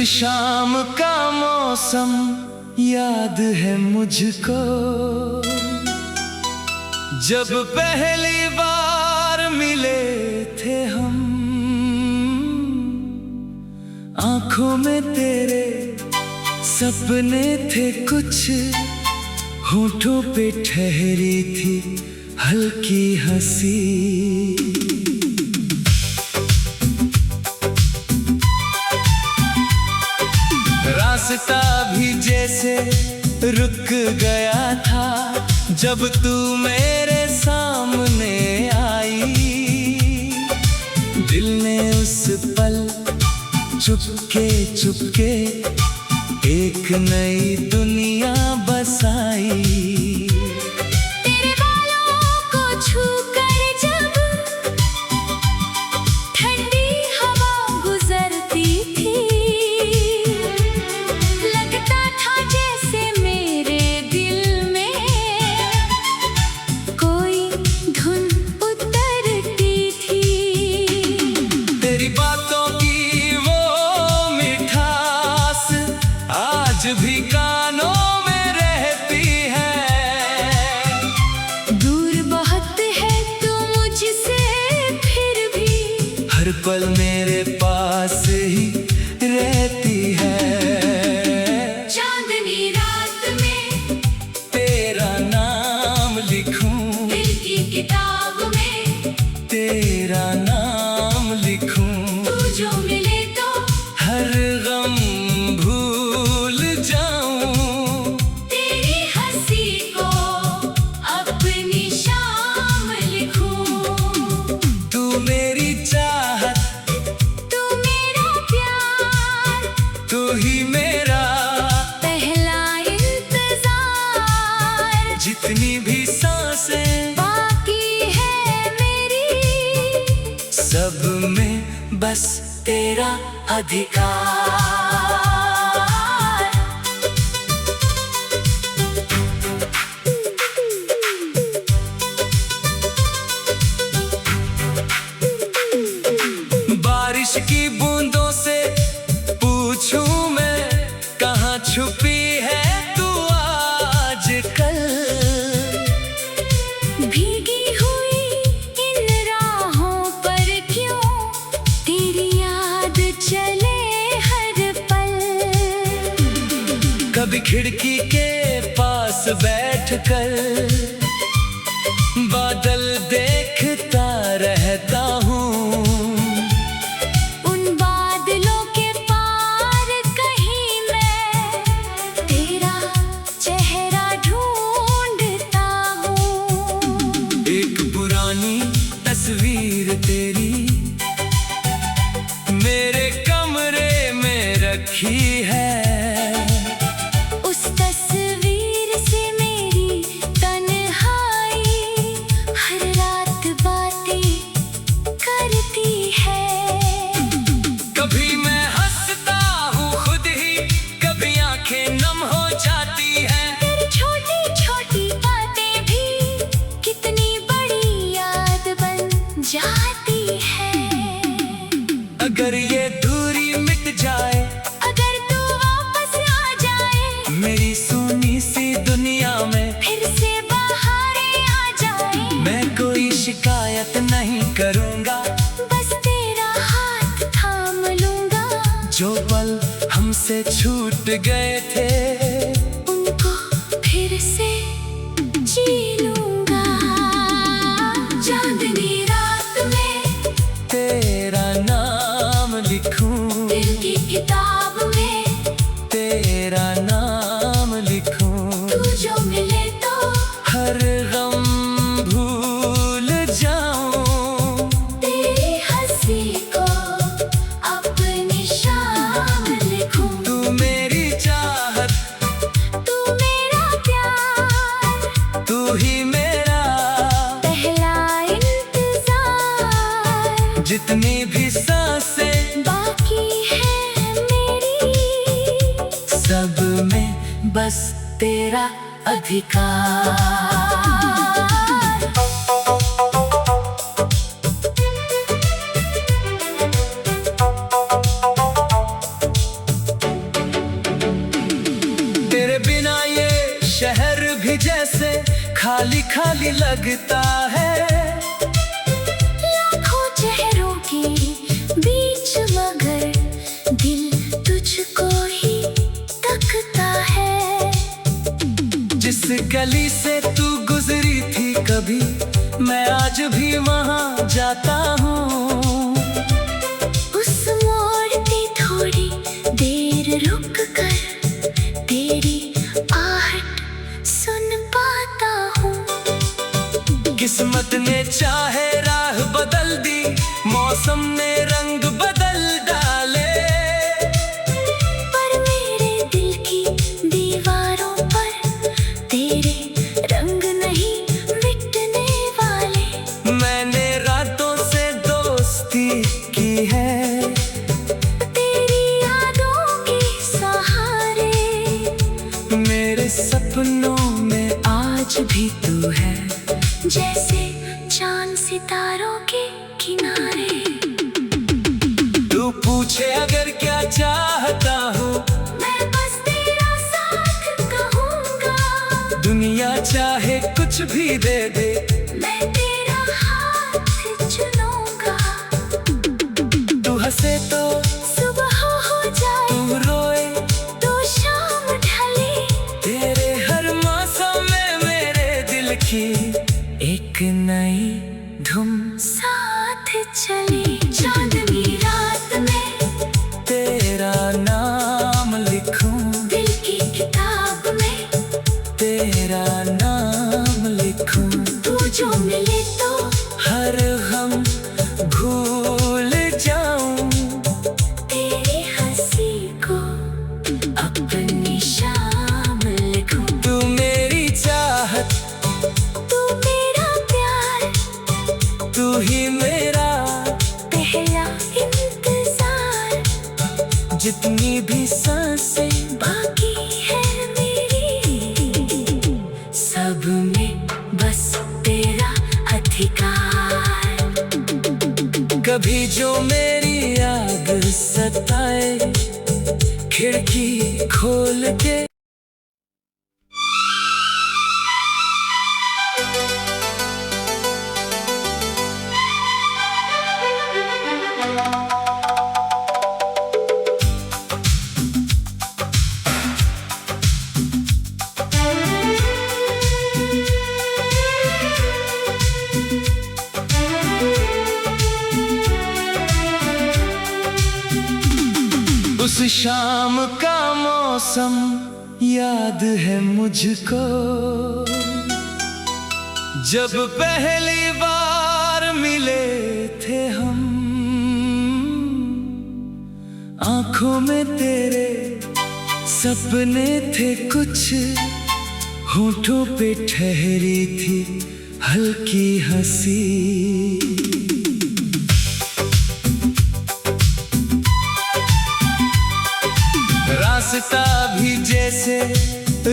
शाम का मौसम याद है मुझको, जब पहली बार मिले थे हम। आंखों में तेरे सपने थे कुछ, होठों पे ठहरी थी हल्की हंसी। रास्ता भी जैसे रुक गया था जब तू मेरे सामने आई। दिल ने उस पल चुपके चुपके एक नई दुनिया बसाई। तेरे बालों को छूकर जब ठंडी हवा गुजरती थी, लगता था जैसे मेरे दिल में कोई धुन उतरती थी। तेरी बातों की वो मिठास आज भी कानों में रहती है। दूर बहुत है तू मुझसे फिर भी हर पल मेरे पास ही रहती है। चांदनी रात में तेरा नाम लिखूं, दिल की किताब में तेरा नाम लिखूं। तू जो मिले तो हर गम भूल जाऊं। तेरी हंसी को अपनी शाम लिखूं। तू मेरी चाहत, तू मेरा प्यार, तू ही मेरा पहला इंतजार। जितनी भी सांसें बाकी है मेरी, सब में बस तेरा अधिकार। बारिश की बूंदों से पूछूं मैं, कहाँ छुपी है तू आजकल। भीगी हुई इन राहों पर क्यों तेरी याद चले हर पल। कभी खिड़की के पास बैठकर बादल देखता रहता हूँ। उन बादलों के पार कहीं मैं तेरा चेहरा ढूंढता हूँ। एक पुरानी तस्वीर तेरी मेरे कमरे में रखी है। उस तस्वीर से मेरी तन्हाई हर रात बातें करती है। कभी मैं हंसता हूँ खुद ही, कभी आंखें नम हो जाती हैं। तेरी छोटी छोटी बातें भी कितनी बड़ी याद बन जाती है। अगर ये दूरी मिट जाए, अगर तू वापस आ जाए, मेरी सुनी सी दुनिया में फिर से बहारें आ जाए, मैं कोई शिकायत नहीं करूँगा। बस तेरा हाथ थाम लूंगा। जो पल हमसे छूट गए थे, उनको फिर से जी लूंगा। चांदनी रात में तेरा नाम लिखूं, दिल की किताब में तेरा नाम लिखूं। तू जो मिले तो हर गम भूल जाऊं। तेरी हंसी को अपनी शाम लिखूं। तू मेरी चाहत, तू मेरा प्यार, तू ही मेरा पहला इंतजार। जितनी भी सांसें बाकी है मेरी, सब में बस तेरा अधिकार। जैसे खाली खाली लगता है। लाखों चेहरों के बीच मगर दिल तुझको ही तकता है। जिस गली से तू गुजरी थी कभी, मैं आज भी वहाँ जाता हूँ। उस मोड़ पे थोड़ी देर रुक कर तेरी आहट सुन पाता हूँ। किस्मत ने चाहे राह बदल दी, मौसम ने रंग बदल डाले, पर मेरे दिल की दीवारों पर तेरे रंग नहीं मिटने वाले। मैंने रातों से दोस्ती की है, तेरी यादों के सहारे। मेरे सपनों में आज भी तू है, जैसे चांद सितारों के किनारे। तू पूछे अगर क्या चाहता हूँ, मैं बस तेरा साथ कहूँगा। दुनिया चाहे कुछ भी दे दे, मैं तेरा हाथ चुनूंगा। तू हंसे तो सुबह हो जाए, तू रोए तो शाम ढले, तेरे हर मौसम में मेरे दिल की एक नई धुन। साथ चले चांदनी रात में तेरा नाम लिखूं, दिल की किताब में तेरा नाम लिखूं। तू जो मिले तो हर गम भूल जाऊं, तेरी हंसी को अपनी शाम लिखूं। तू मेरी चाहत, तू मेरा प्यार, तू ही मेरा पहला इंतजार। जितनी भी सांसें बाकी है मेरी, सब में बस तेरा अधिकार। कभी जो मेरी याद सताए, खिड़की खोल के उस शाम का मौसम याद है मुझको, जब पहली बार मिले थे हम। आंखों में तेरे सपने थे कुछ, होठों पे ठहरी थी हल्की हंसी। रास्ता भी जैसे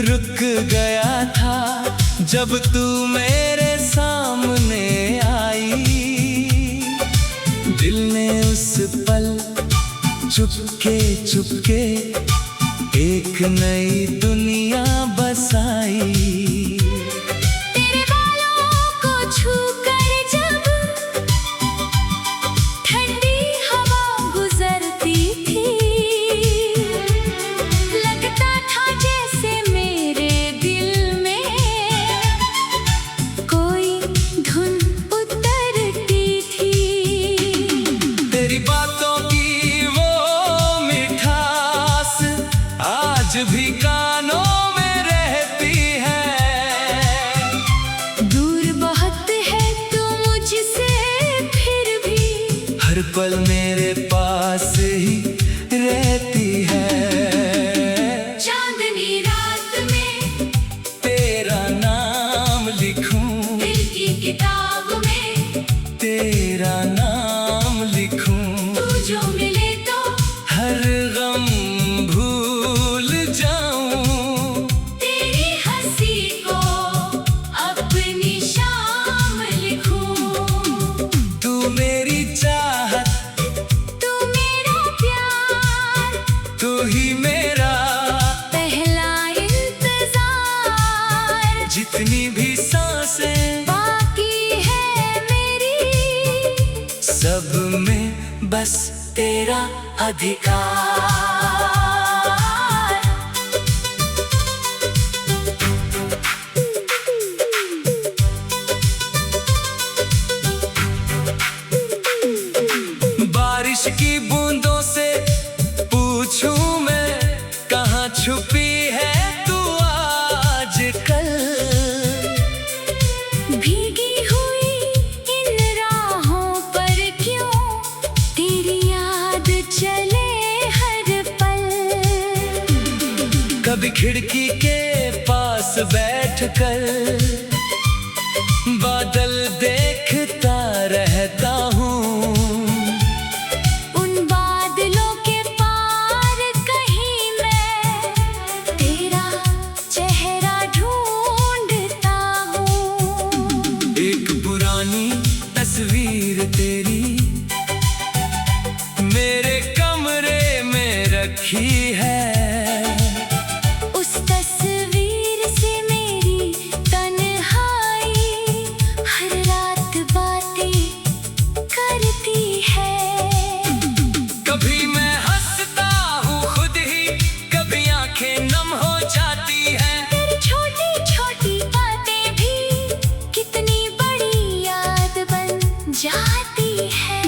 रुक गया था, जब तू मेरे सामने आई। दिल ने उस पल चुपके चुपके एक नई दुनिया बसाई। तेरे बालों को छूकर जब ठंडी हवा गुजरती थी, लगता था जैसे मेरे दिल में कोई धुन उतरती थी। तेरी बातों की वो मिठास आज भी कानों में रहती है। दूर बहुत है तू मुझसे, फिर भी हर पल मेरे पास ही रहती है। चांदनी रात में तेरा नाम लिखूं, दिल की किताब में तेरा नाम लिखूं। तू जो मिले तो हर गम भूल जाऊं, तेरी हंसी को अपनी शाम लिखूं। तू मेरी चाहत, बस तेरा अधिकार। बारिश की बूंदों से पूछूं मैं, कहाँ छुपी है तू आजकल। भीगी हुई इन राहों पर क्यों तेरी याद चले हर पल। कभी खिड़की के पास बैठकर बादल देखता रहता हूँ। उन बादलों के पार कहीं मैं तेरा चेहरा ढूंढता हूँ। एक पुरानी तस्वीर तेरी मेरे कमरे में रखी है। उस तस्वीर से मेरी तन्हाई हर रात बातें करती है। कभी मैं हंसता हूँ खुद ही, कभी आंखें नम हो जाती हैं। तेरी छोटी छोटी बातें भी कितनी बड़ी याद बन जाती है।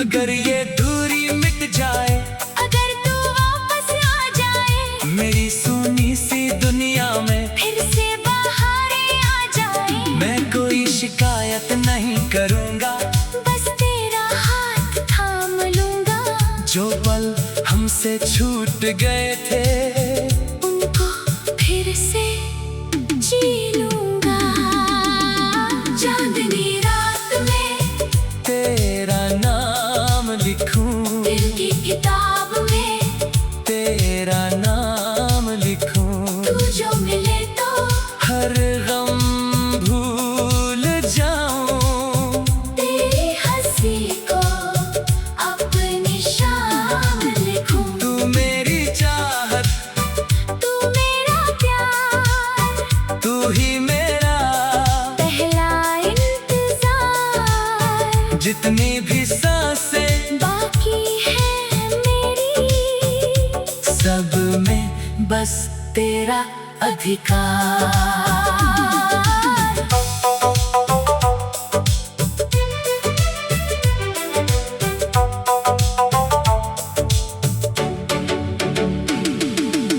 अगर ये दूरी मिट जाए, अगर तू वापस आ जाए, मेरी सुनी सी दुनिया में फिर से बहारें आ जाए, मैं कोई शिकायत नहीं करूँगा। बस तेरा हाथ थाम लूंगा। जो पल हमसे छूट गए थे, उनको फिर से जी लूंगा। चांदनी रात में तेरा नाम लिखूं, दिल की किताब में तेरा नाम लिखूं। तू जो मिले तो हर गम भूल जाऊं, तेरी हंसी को अपनी शाम लिखूं। तू मेरी चाहत, तू मेरा प्यार, तू ही मेरा पहला इंतजार। जितनी भी सांसें बाकी है मेरी, सब में बस तेरा अधिकार।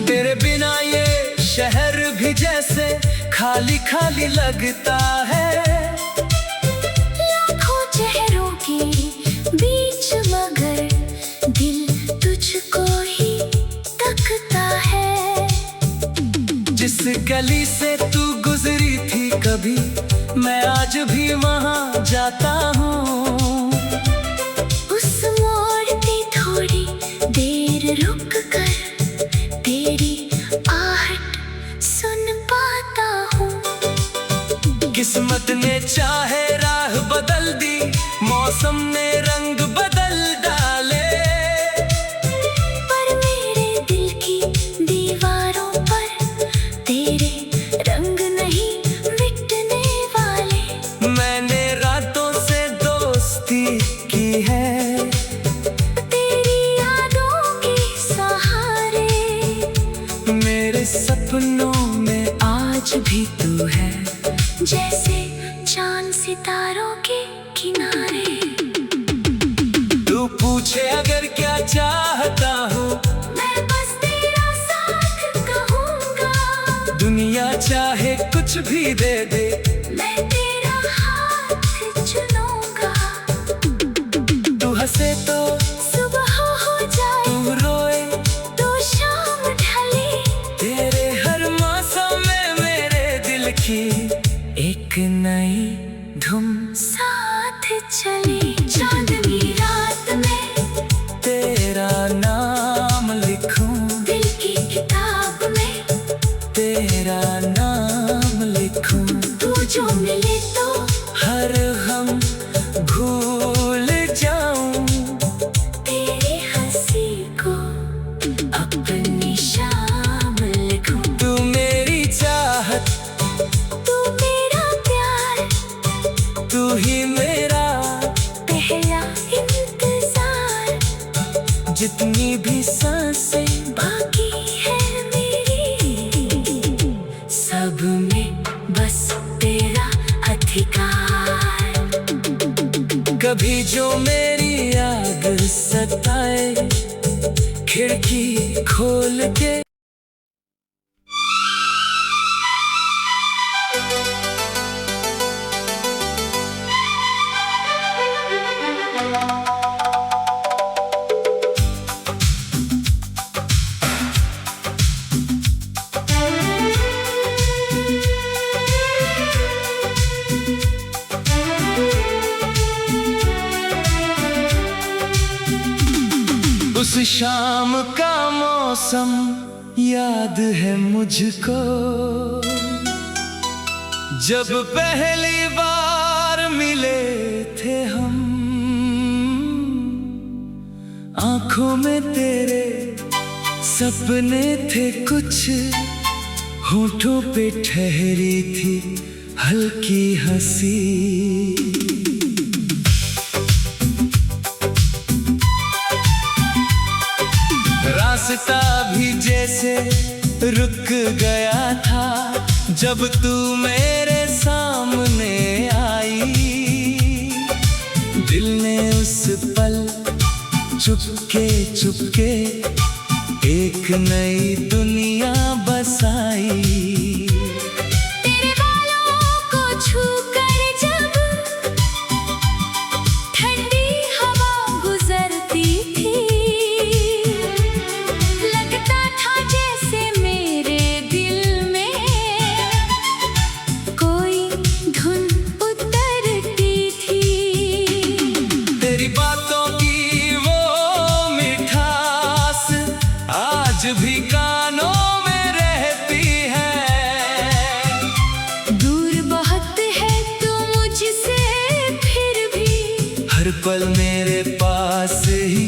तेरे बिना ये शहर भी जैसे खाली खाली लगता है। लाखों चेहरों के बीच मगर दिल तुझको ही तकता है। जिस गली से तू गुजरी थी कभी, मैं आज भी वहाँ जाता हूँ। उस मोड़ पे थोड़ी देर रुक कर तेरी आहट सुन पाता हूँ। किस्मत ने चाहे राह बदल दी, मौसम ने रंग बदल डाले, पर मेरे दिल की दीवारों पर तेरे रंग नहीं मिटने वाले। मैंने रातों से दोस्ती की है, तेरी यादों के सहारे मेरे सपनों में आज भी तू है। जैसे चांद सितारों के किनारे। तू पूछे अगर क्या चाहता हूँ, मैं बस तेरा साथ कहूँगा। दुनिया चाहे कुछ भी दे दे, मैं तेरा हाथ चुनूंगा। तू हंसे तो सुबह हो जाए, तू रोए तो शाम ढले, तेरे हर मौसम में मेरे दिल की एक नई धुन साथ चले। चांदनी रात में तेरा नाम लिखूं, दिल की किताब में तेरा नाम लिखूं। तू जो मिले तो हर गम भूल जाऊं, तेरी हंसी को अपनी शाम लिखूं। तू मेरी चाहत, तू मेरा प्यार, तू ही मेरा कभी जो मेरी याद सताए, खिड़की खोल के उस शाम का मौसम याद है मुझको, जब पहली बार मिले थे हम। आंखों में तेरे सपने थे कुछ, होठों पे ठहरी थी हल्की हंसी। रास्ता भी जैसे रुक गया था जब तू मेरे सामने आई। दिल ने उस पल चुपके चुपके एक नई दुनिया बसाई। तेरे बालों को छूकर जब ठंडी हवा गुजरती थी, लगता था जैसे मेरे दिल में कोई धुन उतरती थी। तेरी बातों की वो मिठास आज भी कानों में रहती है। दूर बहुत है तू मुझसे, फिर भी हर पल मेरे पास ही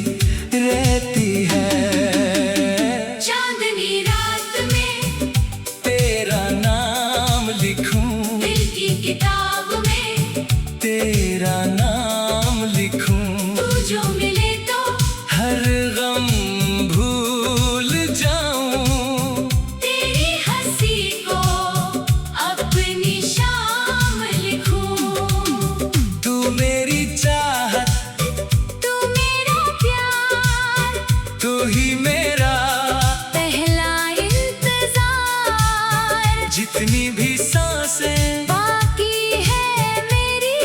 रहती है। चांदनी रात में तेरा नाम लिखूं, दिल की किताब में तेरा नाम लिखूं। तू जो मिले तो हर गम भूल जाऊं, तेरी हंसी को अपनी शाम लिखूं। तू मेरी चाहत, तू मेरा प्यार, तू ही मेरा पहला इंतजार। जितनी भी सांसें बाकी है मेरी,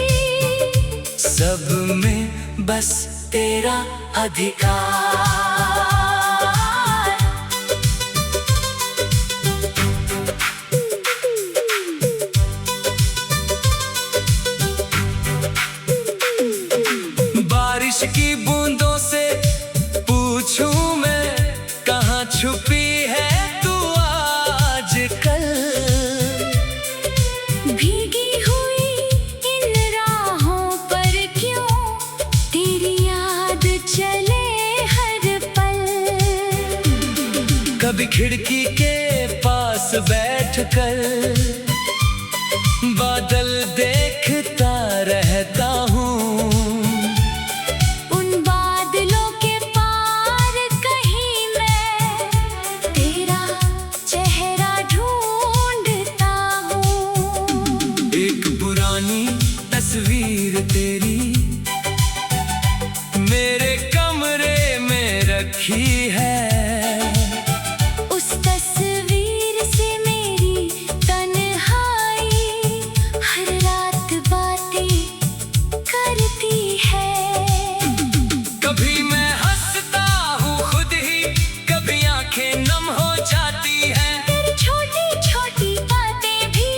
सब में बस तेरा अधिकार। बारिश की बूंदों से पूछूं मैं, कहाँ छुपी है तू आजकल। भीगी हुई इन राहों पर क्यों तेरी याद चले हर पल। कभी खिड़की के पास बैठकर बादल देखता रहता हूँ। उन बादलों के पार कहीं मैं तेरा चेहरा ढूंढता हूँ। एक पुरानी तस्वीर तेरी मेरे कमरे में रखी है। उस तस्वीर से मेरी तन्हाई हर रात बातें करती है। कभी मैं हंसता हूँ खुद ही, कभी आंखें नम हो जाती हैं। तेरी छोटी छोटी बातें भी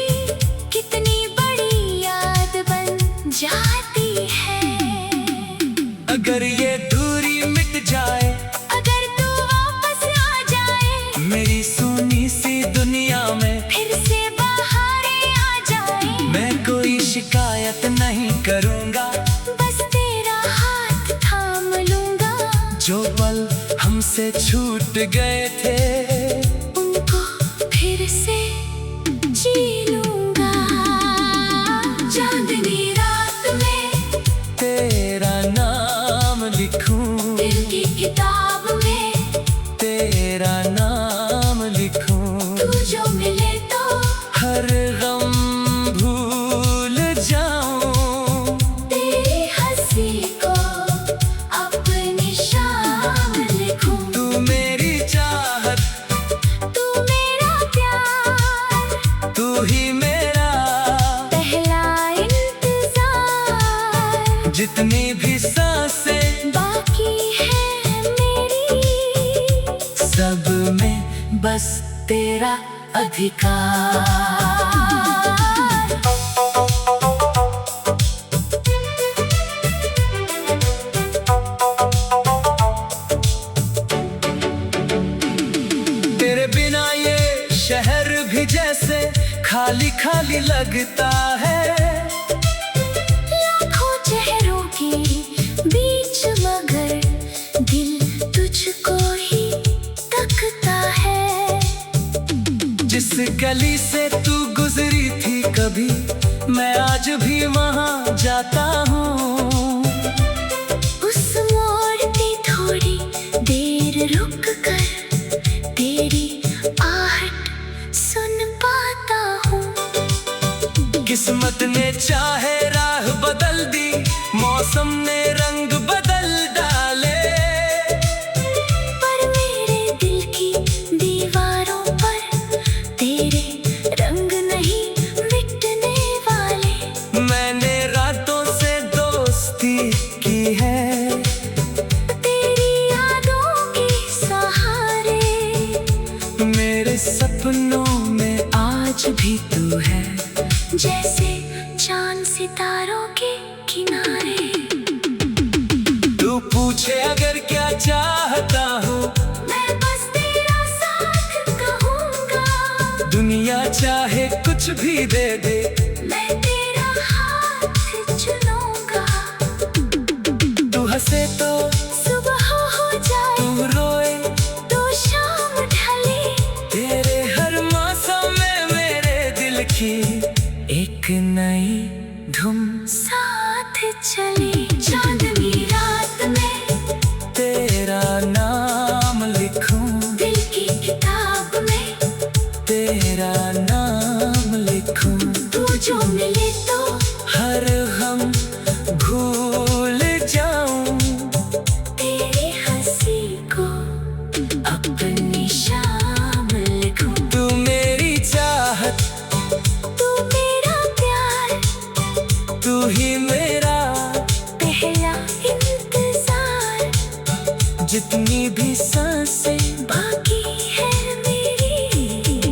कितनी बड़ी याद बन जाती है। अगर ये दूरी मिट जाए, अगर तू वापस आ जाए, मेरी सुनी सी दुनिया में फिर से बहारें आ जाए, मैं कोई शिकायत नहीं करूँगा। बस तेरा हाथ थाम लूंगा। जो पल हमसे छूट गए थे, उनको फिर से जी लूंगा। चांदनी रात में तेरा नाम लिखूं, दिल की किताब में तेरा नाम लिखूं। तू जो मिले तो हर गम भूल जाऊं, तेरी हंसी तेरा अधिकार। तेरे बिना ये शहर भी जैसे खाली खाली लगता है। लाखों चेहरों के बीच मगर दिल तुझको ही तकता है। जिस गली से तू गुजरी थी कभी, मैं आज भी वहाँ जाता हूँ। उस मोड़ पे थोड़ी देर रुक कर तेरी आहट सुन पाता हूँ। किस्मत ने चाहे राह बदल दी, मौसम ने रंग बदल डाले, पर मेरे दिल की दीवारों पर तेरे रंग नहीं मिटने वाले। मैंने रातों से दोस्ती की है, तेरी यादों के सहारे। मेरे सपनों में आज भी तू है, जैसे चांद सितारों के किनारे। तू पूछे अगर क्या चाहता हूँ, मैं बस तेरा साथ कहूँगा। दुनिया चाहे कुछ भी दे दे, मैं तेरा हाथ चुनूंगा। तू हंसे तो सुबह हो जाए, तू रोए तो शाम ढले, तेरे हर मौसम में मेरे दिल की एक नई धुन। साथ चले चांदनी रात में तेरा नाम लिखूं, दिल की किताब में तेरा नाम लिखूं। तू जो मिले तो हर गम भूल जाऊं, तेरी हंसी को अपनी शाम लिखूं। तू मेरी चाहत, तू मेरा प्यार, तू ही मेरा पहला इंतजार। जितनी भी सांसें बाकी है मेरी,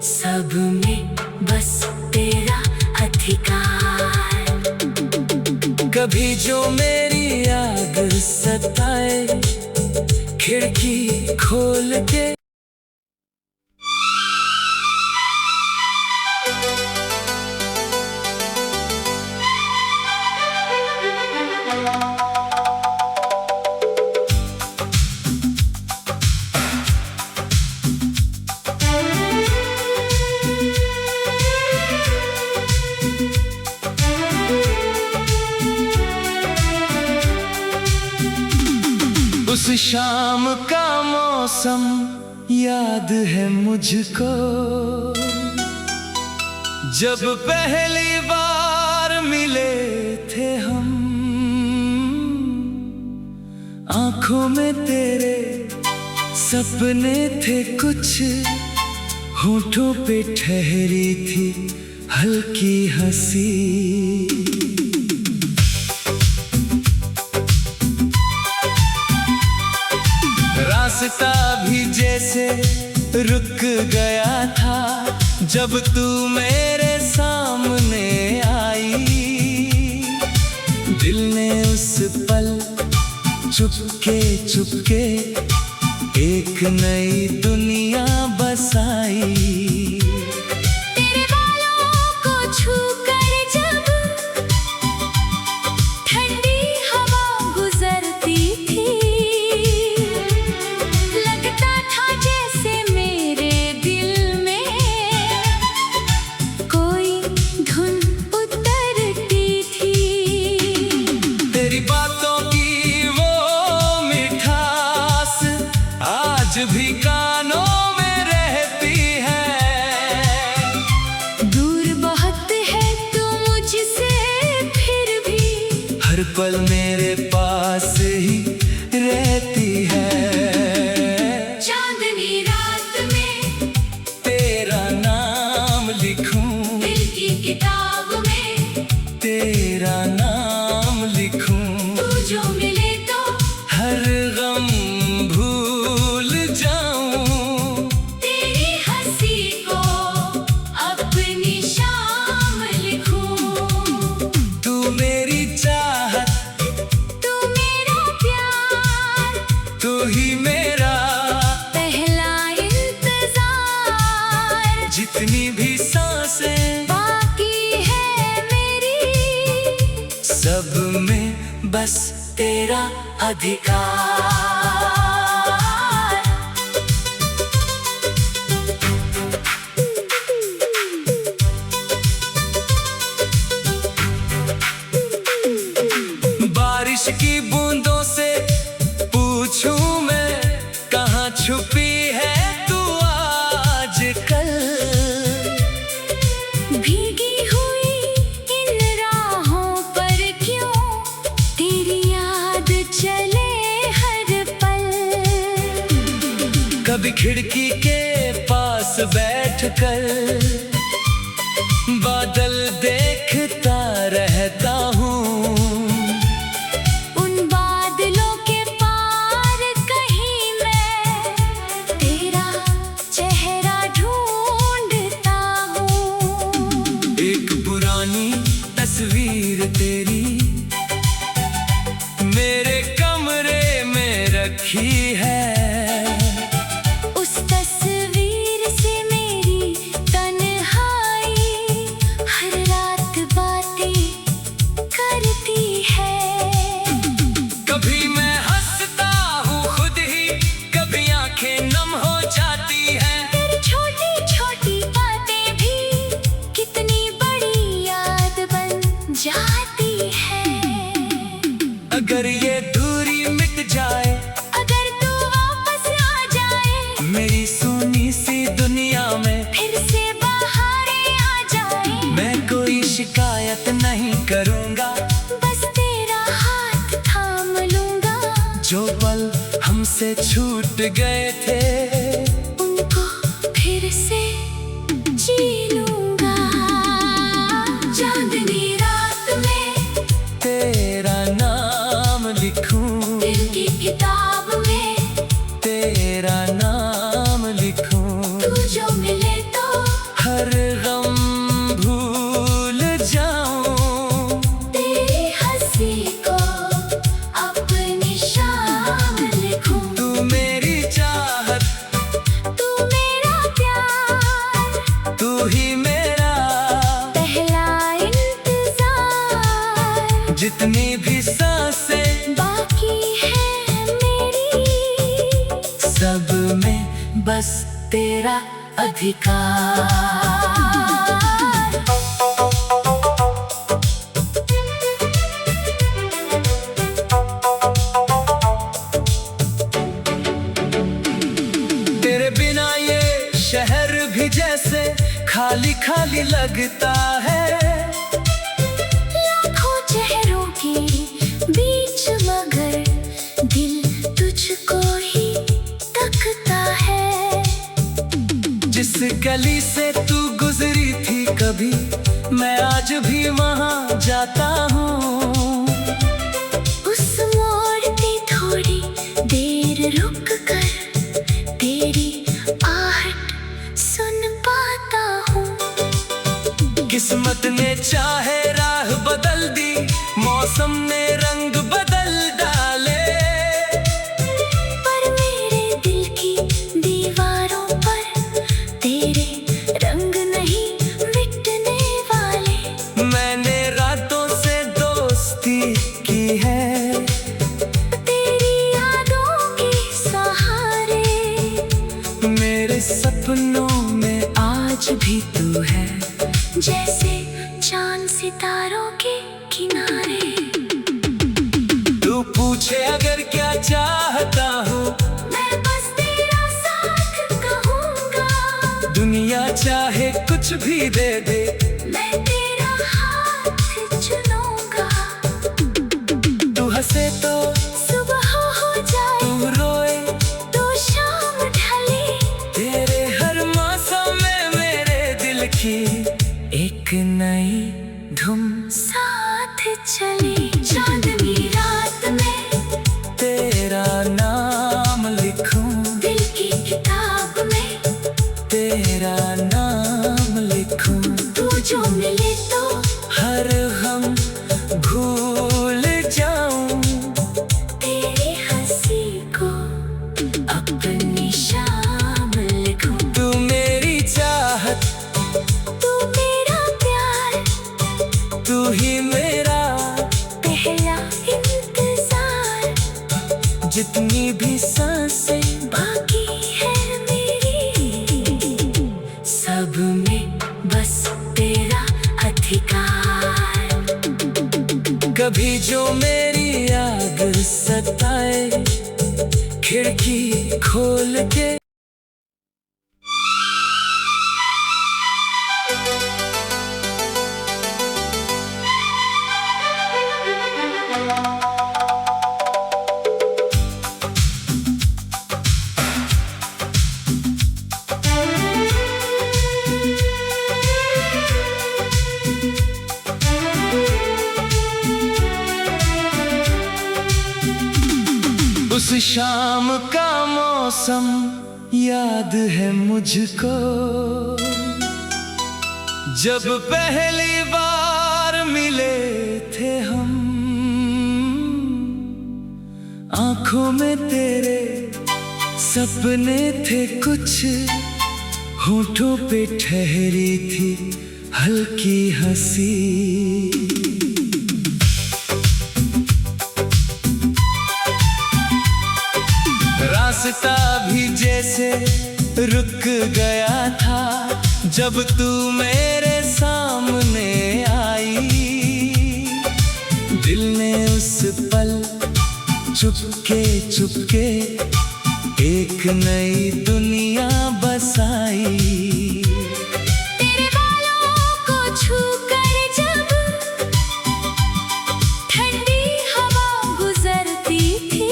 सब में बस तेरा अधिकार। कभी जो मेरी याद सताए, खिड़की खोल के उस शाम का मौसम याद है मुझको, जब पहली बार मिले थे हम। आंखों में तेरे सपने थे कुछ, होठों पे ठहरी थी हल्की हंसी। रास्ता भी जैसे रुक गया था, जब तू मेरे सामने आई। दिल ने उस पल चुपके चुपके एक नई दुनिया बसाई। तेरे बालों को छूकर जब ठंडी हवा गुजरती थी, लगता था जैसे मेरे दिल में कोई धुन उतरती थी। तेरी बातों की वो मिठास आज भी कानों में रहती है। दूर बहुत है तू मुझसे फिर भी, हर पल मेरे पास ही रहती है। चांदनी रात में तेरा नाम लिखूं, दिल की किताब में तेरा नाम लिखूं। तू जो मिले तो हर गम भूल जाऊं, तेरी जितनी भी सांसें बाकी है मेरी, सब में बस तेरा अधिकार। बारिश की बूंदों से पूछूं मैं, कहाँ छुपी है तू आजकल। भीगी हुई इन राहों पर क्यों तेरी याद चले हर पल। कभी खिड़की के पास बैठकर बादल देखता रहता हूँ। उन बादलों के पार कहीं मैं तेरा चेहरा ढूंढता हूँ। एक पुरानी तस्वीर तेरी मेरे कमरे में रखी है। उस तस्वीर से मेरी तन्हाई हर रात बातें करती है। कभी मैं हंसता हूँ खुद ही, कभी आंखें नम हो जाती हैं। तेरी छोटी छोटी बातें भी कितनी बड़ी याद बन जाती है। अगर ये दूरी मिट जाए, अगर तू वापस आ जाए, मेरी सुनी सी दुनिया में फिर से बहारें आ जाए, मैं कोई शिकायत नहीं करूँगा। बस तेरा हाथ थाम लूंगा। जो पल हमसे छूट गए थे, उनको फिर से जी लूंगा। चांदनी रात में तेरा नाम लिखूं, दिल की किताब में तेरा नाम लिखूं। तू जो मिले तो हर गम भूल जाऊं, तेरी हंसी को अपनी शाम लिखूं। तू मेरी चाहत, तू मेरा प्यार, तू ही मेरा पहला इंतजार। जितनी भी सांसें बाकी है मेरी, सब में बस तेरा अधिकार। तेरे बिना ये शहर भी जैसे खाली खाली लगता है। लाखों चेहरों के बीच मगर दिल तुझको ही तकता है। जिस गली से तू गुजरी थी कभी, मैं आज भी वहाँ जाता हूँ। उस मोड़ पे थोड़ी देर रुक कर तेरी आहट सुन पाता हूँ। किस्मत ने चाहे राह बदल दी, मौसम ने रंग बदल डाले, पर मेरे दिल की दीवारों पर तेरे रंग नहीं मिटने वाले। मैंने रातों से दोस्ती की है, तेरी यादों के सहारे मेरे सपनों में आज भी तू है। जैसे चांद सितारों के किनारे। तू पूछे अगर क्या चाहता हूँ, मैं बस तेरा साथ कहूँगा। दुनिया चाहे कुछ भी दे दे, मैं तेरा हाथ चुनूंगा। तू हंसे तो सुबह हो जाए, तू रोए तो शाम ढले, तेरे हर मौसम में मेरे दिल की एक नई धुन साथ चले। चांदनी रात में तेरा नाम लिखूं, दिल की किताब में तेरा नाम लिखूं। तू जो मिले तो हर गम भूल जाऊं, तेरी हंसी को अपनी शाम लिखूं। तू मेरी चाहत, कभी जो मेरी याद सताए, खिड़की खोल के उस शाम का मौसम याद है मुझको, जब पहली बार मिले थे हम। आंखों में तेरे सपने थे कुछ, होठों पे ठहरी थी हल्की हंसी। रास्ता भी जैसे रुक गया था जब तू मेरे सामने आई। दिल ने उस पल चुपके चुपके एक नई दुनिया बसाई। तेरे बालों को छूकर जब ठंडी हवा गुजरती थी,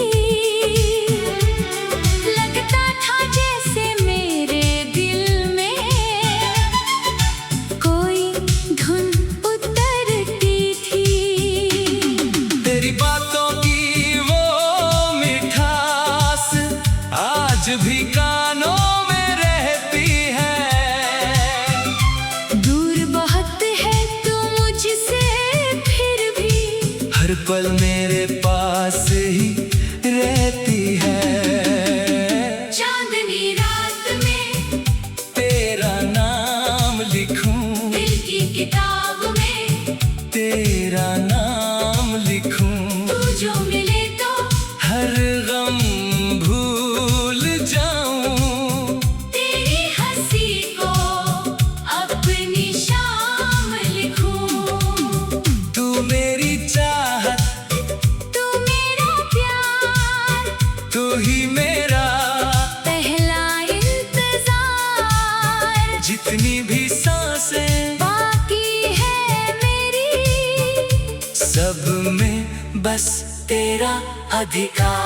लगता था जैसे मेरे दिल में कोई धुन उतरती थी। तेरी बातों की वो मिठास आज भी कानों में रहती है। दूर बहुत है तू मुझसे, फिर भी हर पल मेरे पास ही रहती है। चांदनी रात में तेरा नाम लिखूं, दिल की किताब में तेरा नाम लिखूं। तू जो मिले तो हर गम भूल जाऊं, तेरी हंसी को अपनी शाम लिखूं। तू मेरी चाहत, तू मेरा प्यार, तू ही मेरा पहला इंतजार। जितनी भी सांसें बाकी है मेरी, सब में बस तेरा अधिकार।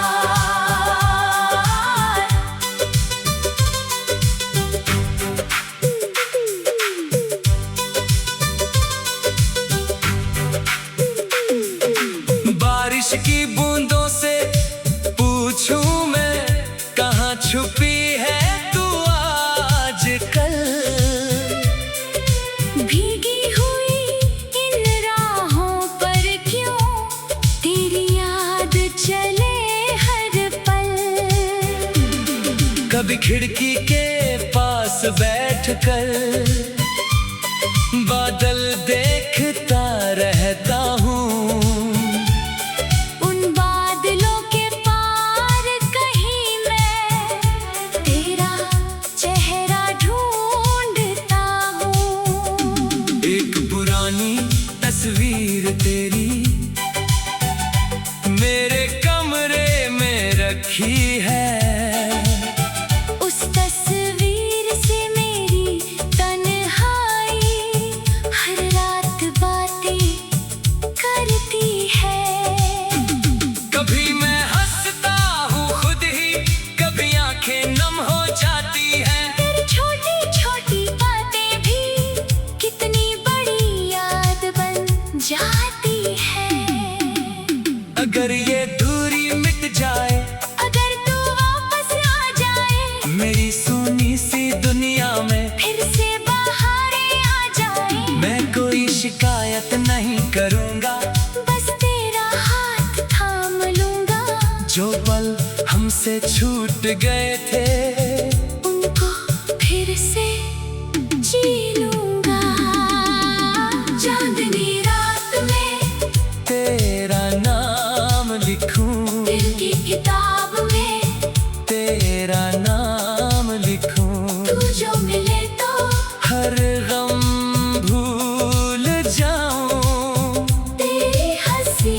बारिश की बूंदों से पूछूं मैं, कहाँ छुपी है तू आजकल। भीगी हुई इन राहों पर क्यों तेरी याद चले हर पल। कभी खिड़की के पास बैठकर बादल देखता रहता हूँ। उन बादलों के पार कहीं मैं तेरा चेहरा ढूंढता हूँ। एक पुरानी तस्वीर तेरी मेरे कमरे में रखी है। उस तस्वीर से मेरी तन्हाई हर रात बातें करती है। कभी मैं हंसता हूँ खुद ही, कभी आंखें नम हो जाती हैं। तेरी छोटी छोटी बातें भी कितनी बड़ी याद बन जाती है। अगर ये दूरी मिट जाए, अगर तू वापस आ जाए, मेरी सुनी सी दुनिया में फिर से बहारें आ जाए, मैं कोई शिकायत नहीं करूँगा। बस तेरा हाथ थाम लूंगा। जो पल हमसे छूट गए थे, उनको फिर से जी लूंगा। चांदनी रात में तेरा नाम लिखूं, दिल की किताब में तेरा नाम लिखूं। तू जो मिले तो हर गम भूल जाऊं, तेरी हंसी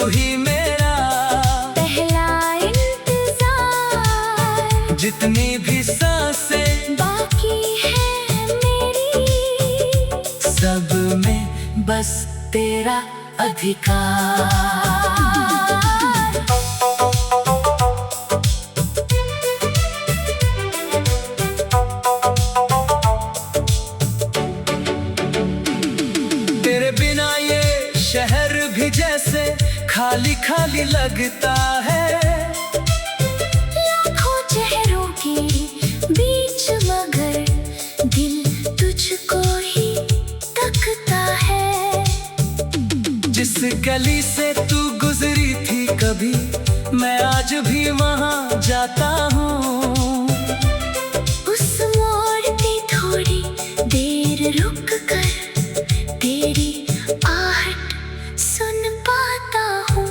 तू ही मेरा पहला इंतजार। जितनी भी सांसें बाकी है मेरी, सब में बस तेरा अधिकार। तेरे बिना ये शहर भी जैसे खाली खाली लगता है। लाखों चेहरों के बीच मगर दिल तुझको ही तकता है। जिस गली से तू गुजरी थी कभी, मैं आज भी वहाँ जाता हूँ। उस मोड़ पे थोड़ी देर रुक कर तेरी आहट सुन पाता हूँ।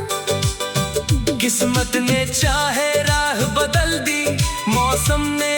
किस्मत ने चाहे राह बदल दी, मौसम ने